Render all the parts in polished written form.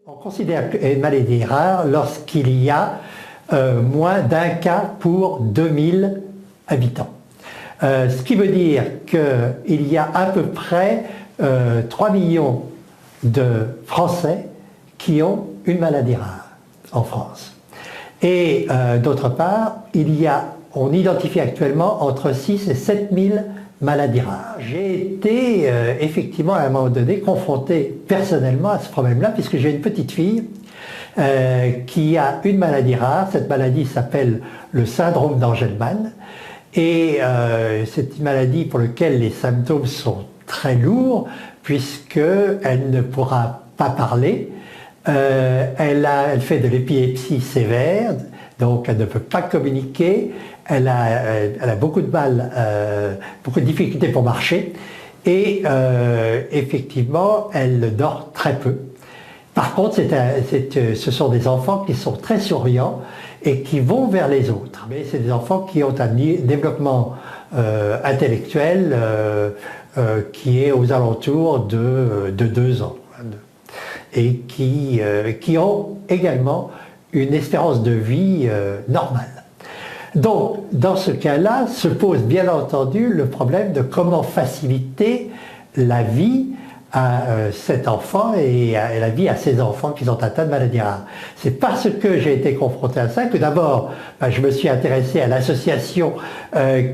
On considère une maladie rare lorsqu'il y a moins d'un cas pour 2000 habitants. Ce qui veut dire qu'il y a à peu près 3 millions de Français qui ont une maladie rare en France. Et d'autre part, on identifie actuellement entre 6 et 7 000 maladies rares. J'ai été effectivement à un moment donné confronté personnellement à ce problème-là, puisque j'ai une petite fille qui a une maladie rare. Cette maladie s'appelle le syndrome d'Angelman, et c'est une maladie pour laquelle les symptômes sont très lourds, puisqu'elle ne pourra pas parler. Elle fait de l'épilepsie sévère, donc elle ne peut pas communiquer, elle a beaucoup de mal, beaucoup de difficultés pour marcher, et effectivement elle dort très peu. Par contre, ce sont des enfants qui sont très souriants et qui vont vers les autres. Mais c'est des enfants qui ont un développement intellectuel qui est aux alentours de 2 ans. Et qui ont également une espérance de vie normale. Donc, dans ce cas-là, se pose bien entendu le problème de comment faciliter la vie à cet enfant et la vie à ces enfants qui sont atteints de maladies rares. C'est parce que j'ai été confronté à ça que d'abord, je me suis intéressé à l'association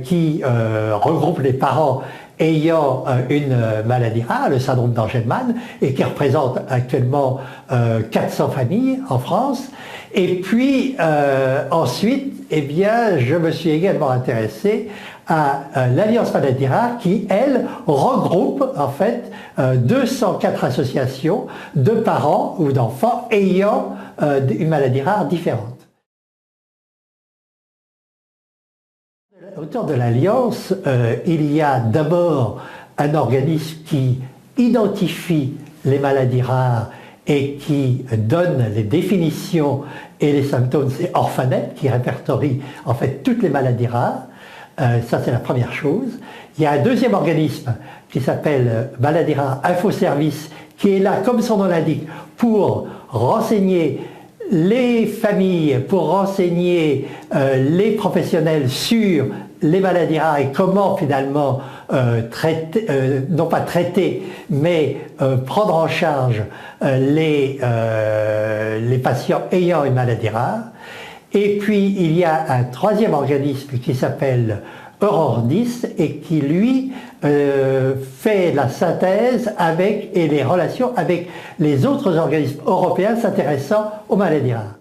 qui regroupe les parents ayant une maladie rare, le syndrome d'Angelman, et qui représente actuellement 400 familles en France. Et puis ensuite, eh bien, je me suis également intéressé à l'Alliance Maladies Rares qui, elle, regroupe en fait 204 associations de parents ou d'enfants ayant une maladie rare différente. Autour de l'Alliance, il y a d'abord un organisme qui identifie les maladies rares et qui donne les définitions et les symptômes, c'est Orphanet, qui répertorie en fait toutes les maladies rares. Ça, c'est la première chose. Il y a un deuxième organisme qui s'appelle Maladies Rares Infoservice, qui est là, comme son nom l'indique, pour renseigner les familles, pour renseigner les professionnels sur les maladies rares et comment finalement traiter, non pas traiter, mais prendre en charge les patients ayant une maladie rare. Et puis il y a un troisième organisme qui s'appelle Eurordis et qui lui fait la synthèse et les relations avec les autres organismes européens s'intéressant aux maladies rares.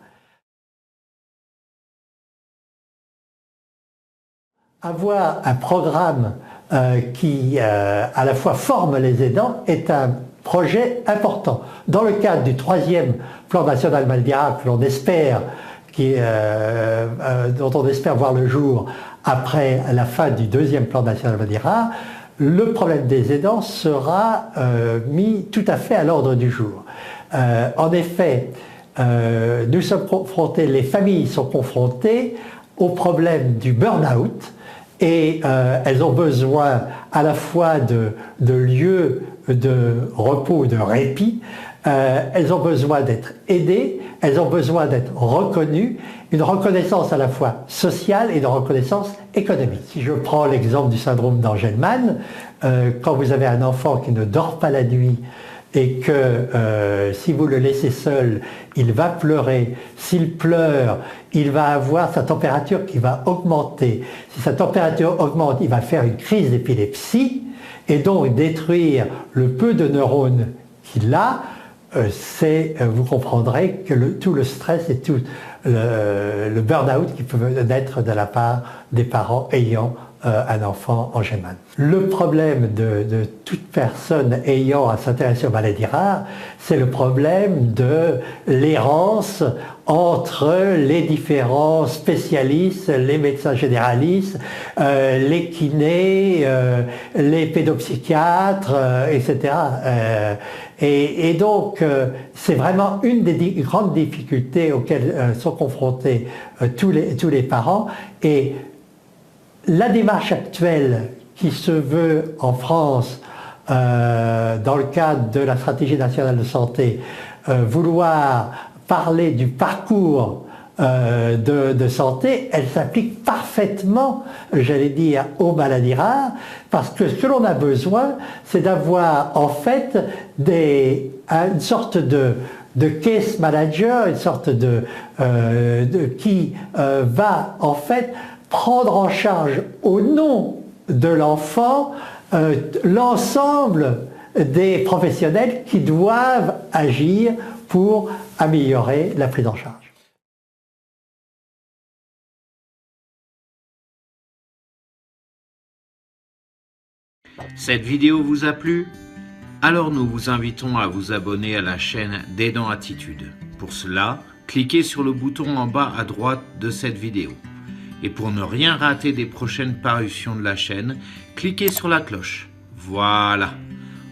Avoir un programme qui à la fois forme les aidants est un projet important. Dans le cadre du 3e plan national maladies rares que l'on espère, dont on espère voir le jour après la fin du 2e plan national maladies rares, le problème des aidants sera mis tout à fait à l'ordre du jour. En effet, nous sommes confrontés, les familles sont confrontées au problème du burn-out et elles ont besoin à la fois de lieux de repos, de répit. Elles ont besoin d'être aidées, elles ont besoin d'être reconnues, une reconnaissance à la fois sociale et une reconnaissance économique. Si je prends l'exemple du syndrome d'Angelman, quand vous avez un enfant qui ne dort pas la nuit et que si vous le laissez seul, il va pleurer. S'il pleure, il va avoir sa température qui va augmenter. Si sa température augmente, il va faire une crise d'épilepsie et donc détruire le peu de neurones qu'il a. Vous comprendrez que tout le stress et tout le burn-out qui peut naître de la part des parents ayant un enfant Angelman. Le problème de toute personne ayant à s'intéresser aux maladies rares, c'est le problème de l'errance entre les différents spécialistes, les médecins généralistes, les kinés, les pédopsychiatres, etc. Et donc, c'est vraiment une des grandes difficultés auxquelles sont confrontés tous les parents. Et la démarche actuelle qui se veut en France dans le cadre de la stratégie nationale de santé, vouloir parler du parcours de santé, elle s'applique parfaitement, j'allais dire, aux maladies rares, parce que ce que l'on a besoin, c'est d'avoir en fait une sorte de case manager, une sorte qui va en fait prendre en charge au nom de l'enfant l'ensemble des professionnels qui doivent agir pour améliorer la prise en charge. Cette vidéo vous a plu? Alors nous vous invitons à vous abonner à la chaîne d'Aidant Attitude. Pour cela, cliquez sur le bouton en bas à droite de cette vidéo. Et pour ne rien rater des prochaines parutions de la chaîne, cliquez sur la cloche. Voilà.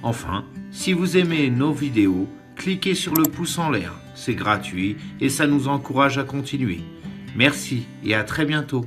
Enfin, si vous aimez nos vidéos, cliquez sur le pouce en l'air. C'est gratuit et ça nous encourage à continuer. Merci et à très bientôt.